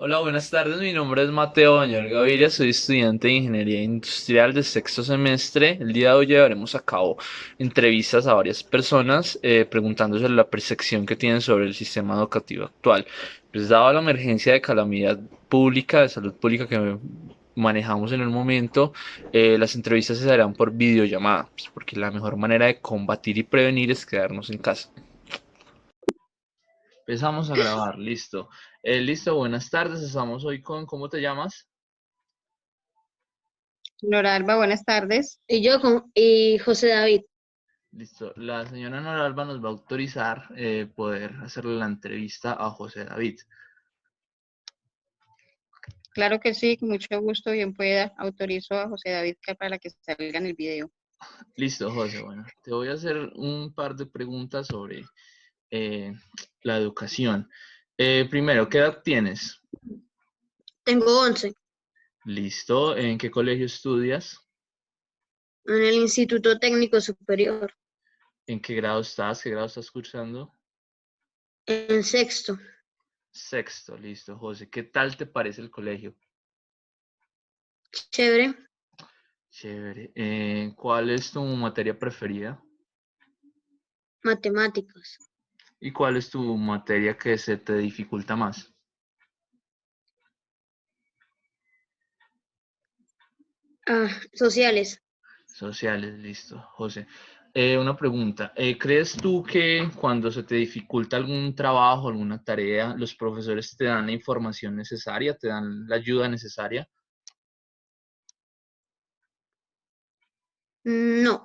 Hola, buenas tardes. Mi nombre es Mateo Bañol Gaviria. Soy estudiante de Ingeniería Industrial de sexto semestre. El día de hoy llevaremos a cabo entrevistas a varias personas preguntándose la percepción que tienen sobre el sistema educativo actual. Pues dado la emergencia de calamidad pública, de salud pública que manejamos en el momento, las entrevistas se harán por videollamada, pues porque la mejor manera de combatir y prevenir es quedarnos en casa. Empezamos a grabar, listo. Listo, buenas tardes. Estamos hoy con, ¿cómo te llamas? Noralba, buenas tardes. Y José David. Listo. La señora Noralba nos va a autorizar poder hacerle la entrevista a José David. Claro que sí, con mucho gusto, bien pueda. Autorizo a José David para que salga en el video. Listo, José. Bueno, te voy a hacer un par de preguntas sobre eh, la educación. Primero, ¿qué edad tienes? Tengo 11 Listo. ¿En qué colegio estudias? en el Instituto Técnico Superior, ¿En qué grado estás? ¿Qué grado estás cursando? en sexto. Sexto, listo, José. ¿Qué tal te parece el colegio? Chévere. Chévere. ¿Cuál es tu materia preferida? Matemáticas. ¿Y cuál es tu materia que se te dificulta más? Sociales. Sociales, listo, José. Una pregunta, ¿crees tú que cuando se te dificulta algún trabajo, alguna tarea, los profesores te dan la información necesaria, te dan la ayuda necesaria? No,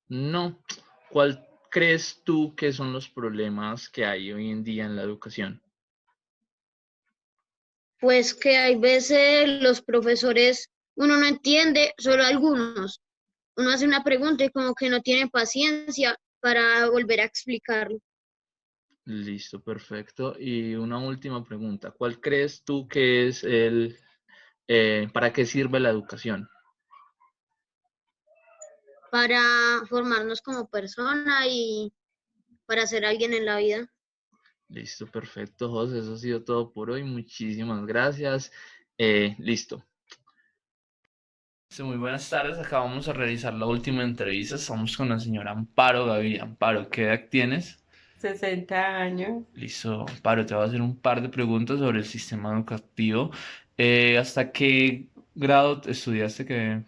No. ¿Cuál crees tú que son los problemas que hay hoy en día en la educación? pues que hay veces los profesores, uno no entiende, solo algunos. Uno hace una pregunta y como que no tiene paciencia para volver a explicarlo. Listo, perfecto. Y una última pregunta, ¿cuál crees tú que es para qué sirve la educación? Para formarnos como persona y para ser alguien en la vida. Listo, perfecto, José. Eso ha sido todo por hoy. Muchísimas gracias. Listo. Sí, muy buenas tardes. Acá vamos a realizar la última entrevista. Estamos con la señora Amparo Gaviria. Amparo, ¿qué edad tienes? 60 años, Listo, Amparo, te voy a hacer un par de preguntas sobre el sistema educativo. ¿Hasta qué grado estudiaste que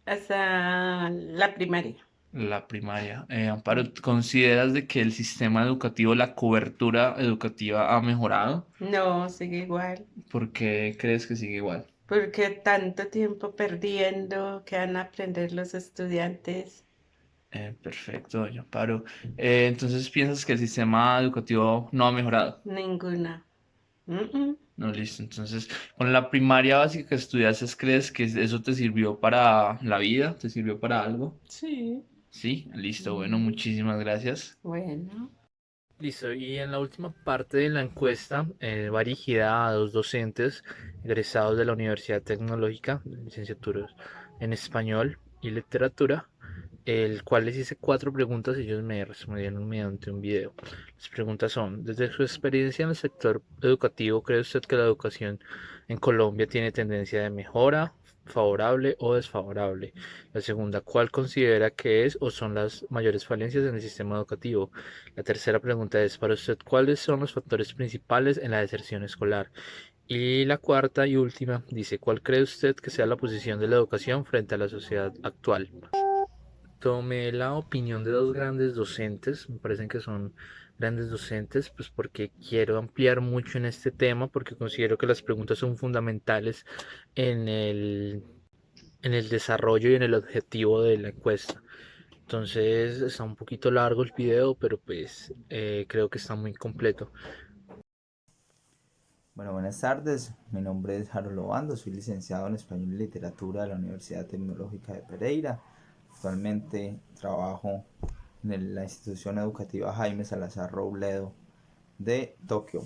hasta la primaria. la primaria? Amparo, ¿consideras de que el sistema educativo, la cobertura educativa ha mejorado? No, sigue igual. ¿Por qué crees que sigue igual? Porque tanto tiempo perdiendo que van a aprender los estudiantes. Perfecto, doña Amparo. Entonces, ¿piensas que el sistema educativo no ha mejorado? Ninguna. Mm, No, listo. Entonces, con la primaria básica que estudiaste, ¿crees que eso te sirvió para la vida? ¿Te sirvió para algo? sí. Sí, listo. Bueno, Mm, muchísimas gracias. bueno. Listo, y en la última parte de la encuesta va dirigida a dos docentes egresados de la Universidad Tecnológica, de licenciaturas en español y literatura, el cual les hice cuatro preguntas y ellos me respondieron mediante un video. Las preguntas son, desde su experiencia en el sector educativo, ¿cree usted que la educación en Colombia tiene tendencia de mejora, favorable o desfavorable? La segunda, ¿cuál considera que es o son las mayores falencias en el sistema educativo? La tercera pregunta es para usted, ¿cuáles son los factores principales en la deserción escolar? Y la cuarta y última dice, ¿cuál cree usted que sea la posición de la educación frente a la sociedad actual? Tomé la opinión de dos grandes docentes, me parecen que son grandes docentes, pues porque quiero ampliar mucho en este tema, porque considero que las preguntas son fundamentales en en el desarrollo y en el objetivo de la encuesta. Entonces está un poquito largo el video, pero pues creo que está muy completo. Bueno, buenas tardes. Mi nombre es Harold Obando, soy licenciado en Español y Literatura de la Universidad Tecnológica de Pereira. Actualmente trabajo en la institución educativa Jaime Salazar Robledo de Tokio.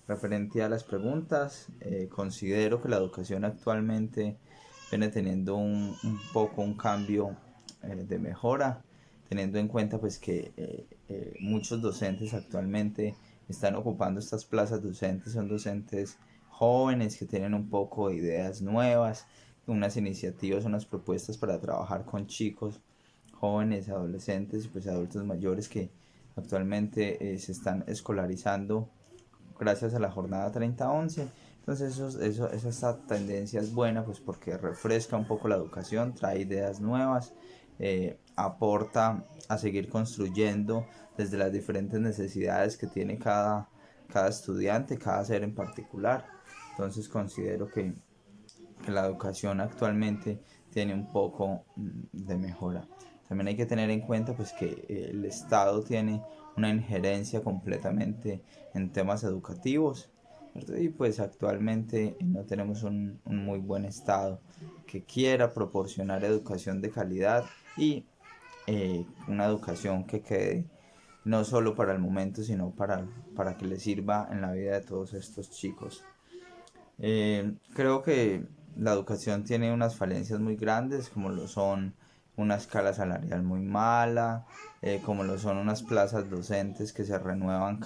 Referente a las preguntas, considero que la educación actualmente viene teniendo poco un cambio de mejora, teniendo en cuenta pues que muchos docentes actualmente están ocupando estas plazas docentes, son docentes jóvenes que tienen un poco de ideas nuevas, unas iniciativas, unas propuestas para trabajar con chicos, jóvenes, adolescentes y pues adultos mayores que actualmente se están escolarizando gracias a la jornada 30-11. Entonces esa tendencia es buena pues porque refresca un poco la educación, trae ideas nuevas, aporta a seguir construyendo desde las diferentes necesidades que tiene cada estudiante, cada ser en particular. Entonces considero que la educación actualmente tiene un poco de mejora. También hay que tener en cuenta pues que el Estado tiene una injerencia completamente en temas educativos, ¿cierto? Y pues actualmente no tenemos un muy buen Estado que quiera proporcionar educación de calidad y una educación que quede no solo para el momento, sino para que le sirva en la vida de todos estos chicos. Creo que la educación tiene unas falencias muy grandes, como lo son una escala salarial muy mala, como lo son unas plazas docentes que se renuevan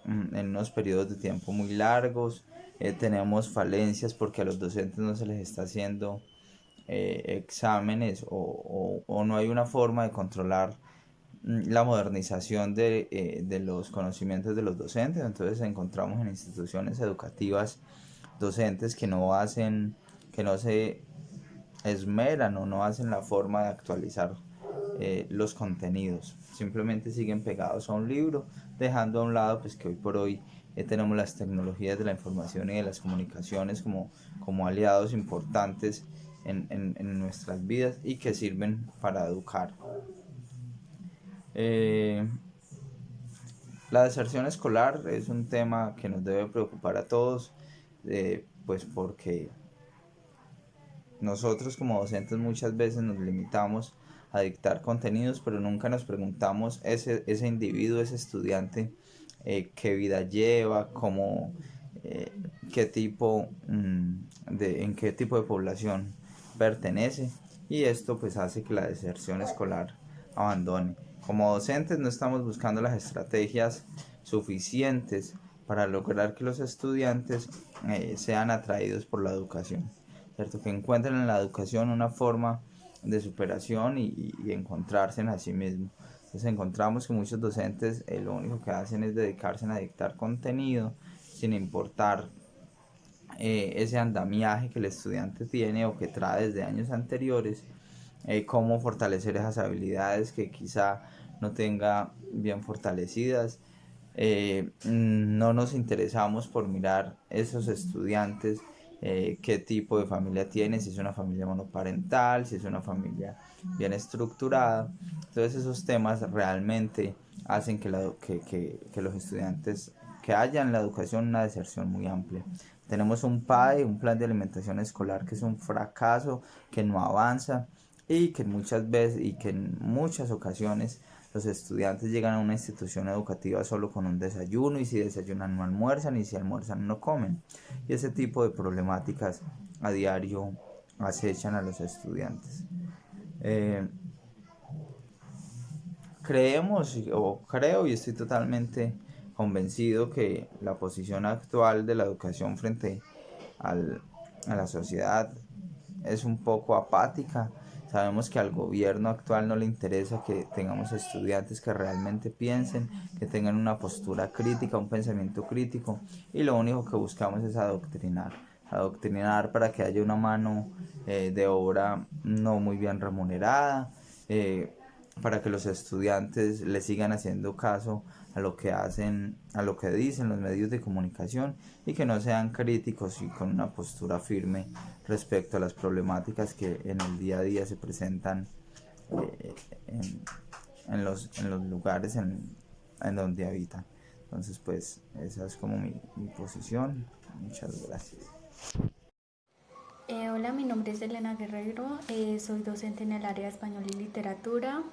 en unos periodos de tiempo muy largos. Tenemos falencias porque a los docentes no se les está haciendo exámenes o no hay una forma de controlar la modernización de los conocimientos de los docentes. Entonces encontramos en instituciones educativas docentes que no se esmeran o no hacen la forma de actualizar los contenidos. Simplemente siguen pegados a un libro, dejando a un lado pues que hoy por hoy tenemos las tecnologías de la información y de las comunicaciones como aliados importantes en nuestras vidas y que sirven para educar. La deserción escolar es un tema que nos debe preocupar a todos, pues porque nosotros como docentes muchas veces nos limitamos a dictar contenidos, pero nunca nos preguntamos ese individuo, ese estudiante, qué vida lleva, qué tipo, en qué tipo de población pertenece, y esto pues hace que la deserción escolar abandone. Como docentes no estamos buscando las estrategias suficientes para lograr que los estudiantes sean atraídos por la educación, ¿cierto? Que encuentren en la educación una forma de superación y encontrarse en sí mismos. Entonces encontramos que muchos docentes lo único que hacen es dedicarse a dictar contenido sin importar ese andamiaje que el estudiante tiene o que trae desde años anteriores, cómo fortalecer esas habilidades que quizá no tenga bien fortalecidas. No nos interesamos por mirar esos estudiantes, qué tipo de familia tiene, si es una familia monoparental, si es una familia bien estructurada. Entonces esos temas realmente hacen que los estudiantes, que haya en la educación una deserción muy amplia. Tenemos un PAE, un plan de alimentación escolar, que es un fracaso, que no avanza y que en muchas ocasiones los estudiantes llegan a una institución educativa solo con un desayuno, y si desayunan no almuerzan, y si almuerzan no comen. Y ese tipo de problemáticas a diario acechan a los estudiantes. Eh, Creo y estoy totalmente convencido que la posición actual de la educación frente al, a la sociedad es un poco apática. Sabemos que al gobierno actual no le interesa que tengamos estudiantes que realmente piensen, que tengan una postura crítica, un pensamiento crítico, y lo único que buscamos es adoctrinar para que haya una mano de obra no muy bien remunerada, para que los estudiantes le sigan haciendo caso a lo que hacen, a lo que dicen los medios de comunicación, y que no sean críticos y con una postura firme respecto a las problemáticas que en el día a día se presentan eh, en los lugares en donde habitan. Entonces pues esa es como mi posición. Muchas gracias. Hola, mi nombre es Elena Guerrero, soy docente en el área de español y literatura.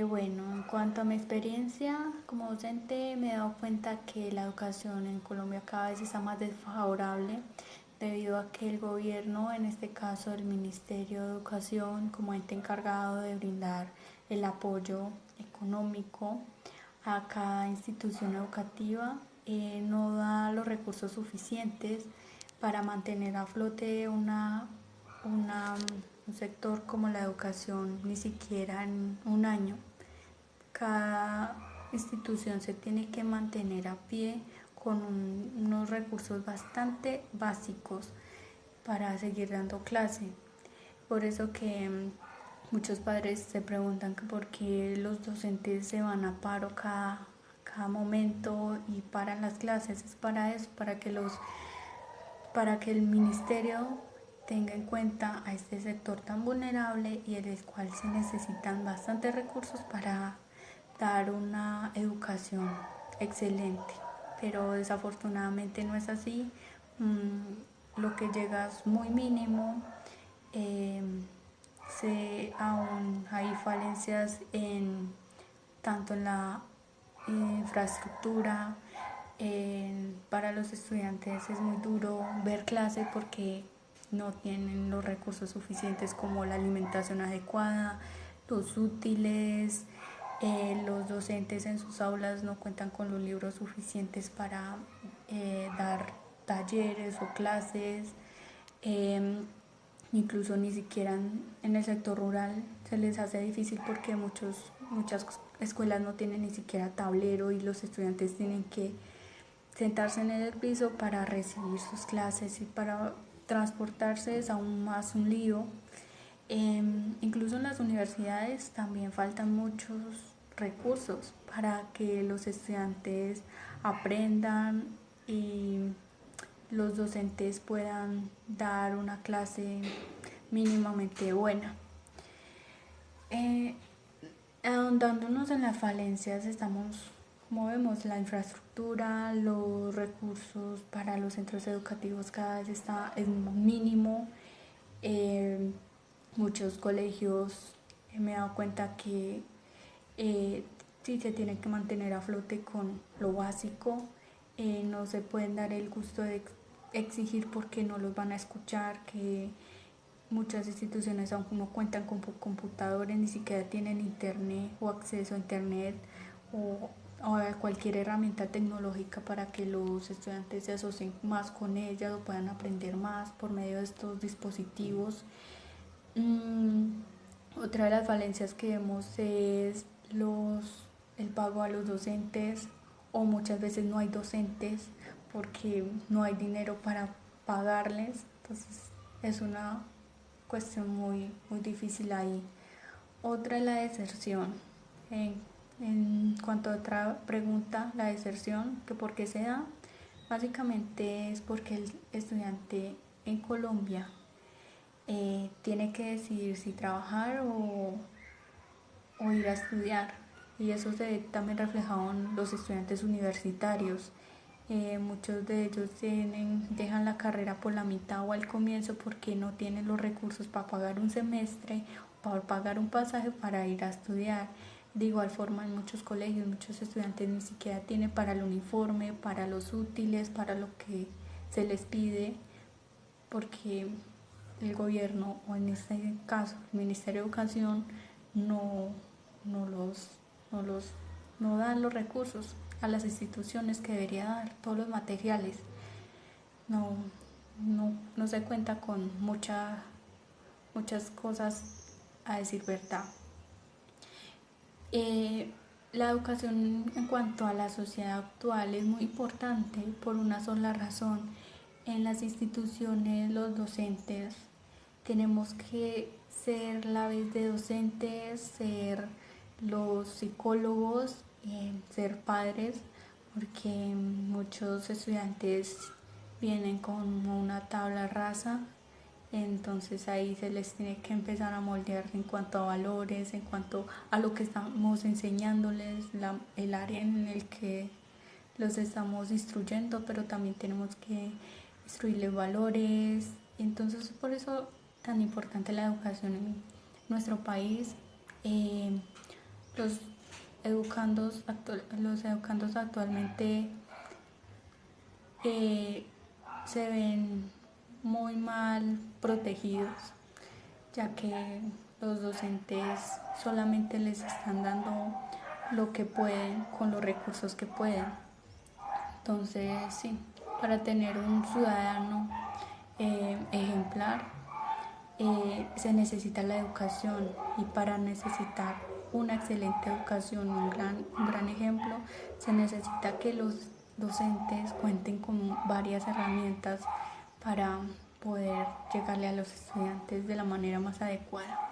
Bueno, en cuanto a mi experiencia como docente, me he dado cuenta que la educación en Colombia cada vez está más desfavorable debido a que el gobierno, en este caso el Ministerio de Educación, como ente encargado de brindar el apoyo económico a cada institución educativa, no da los recursos recursos suficientes para mantener a flote un sector como la educación, ni siquiera en un año. Cada institución se tiene que mantener a pie con unos recursos bastante básicos para seguir dando clase. Por eso que muchos padres se preguntan que por qué los docentes se van a paro cada momento y paran las clases. Es para eso, para que el ministerio tenga en cuenta a este sector tan vulnerable y en el cual se necesitan bastantes recursos para dar una educación excelente. Pero desafortunadamente no es así. Lo que llega es muy mínimo. Aún hay falencias tanto en la infraestructura. Para los estudiantes es muy duro ver clase porque no tienen los recursos suficientes como la alimentación adecuada, los útiles, los docentes en sus aulas no cuentan con los libros suficientes para dar talleres o clases. Incluso ni siquiera en el sector rural se les hace difícil porque muchas escuelas no tienen ni siquiera tablero y los estudiantes tienen que sentarse en el piso para recibir sus clases y para transportarse es aún más un lío. Incluso en las universidades también faltan muchos recursos para que los estudiantes aprendan y los docentes puedan dar una clase mínimamente buena. Ahondándonos en las falencias, como vemos, la infraestructura, los recursos para los centros educativos cada vez es mínimo. Muchos colegios me he dado cuenta que sí se tienen que mantener a flote con lo básico. No se pueden dar el gusto de exigir porque no los van a escuchar, que muchas instituciones aún no cuentan con computadores, ni siquiera tienen internet o acceso a internet o a cualquier herramienta tecnológica para que los estudiantes se asocien más con ellas o puedan aprender más por medio de estos dispositivos. Otra de las falencias que vemos es el pago a los docentes, o muchas veces no hay docentes porque no hay dinero para pagarles. Entonces es una cuestión muy, muy difícil ahí. Otra es la deserción. En cuanto a otra pregunta, la deserción, que por qué se da, básicamente es porque el estudiante en Colombia tiene que decidir si trabajar o ir a estudiar, y eso se ve también reflejado en los estudiantes universitarios. Muchos de ellos dejan la carrera por la mitad o al comienzo porque no tienen los recursos para pagar un semestre o para pagar un pasaje para ir a estudiar. De igual forma, en muchos colegios, muchos estudiantes ni siquiera tienen para el uniforme, para los útiles, para lo que se les pide, porque el gobierno, o en este caso el Ministerio de Educación, no dan los recursos a las instituciones que debería dar, todos los materiales. No se cuenta con muchas cosas, a decir verdad. La educación en cuanto a la sociedad actual es muy importante por una sola razón. En las instituciones, los docentes tenemos que ser la vez de docentes, ser los psicólogos, ser padres, porque muchos estudiantes vienen con una tabla rasa, entonces ahí se les tiene que empezar a moldear en cuanto a valores, en cuanto a lo que estamos enseñándoles, el área en el que los estamos instruyendo, pero también tenemos que instruirles valores. Entonces por eso tan importante la educación en nuestro país. Los educandos actualmente se ven muy mal protegidos, ya que los docentes solamente les están dando lo que pueden con los recursos que pueden. Entonces sí, Para tener un ciudadano ejemplar se necesita la educación, y para necesitar una excelente educación, un gran ejemplo, se necesita que los docentes cuenten con varias herramientas para poder llegarle a los estudiantes de la manera más adecuada.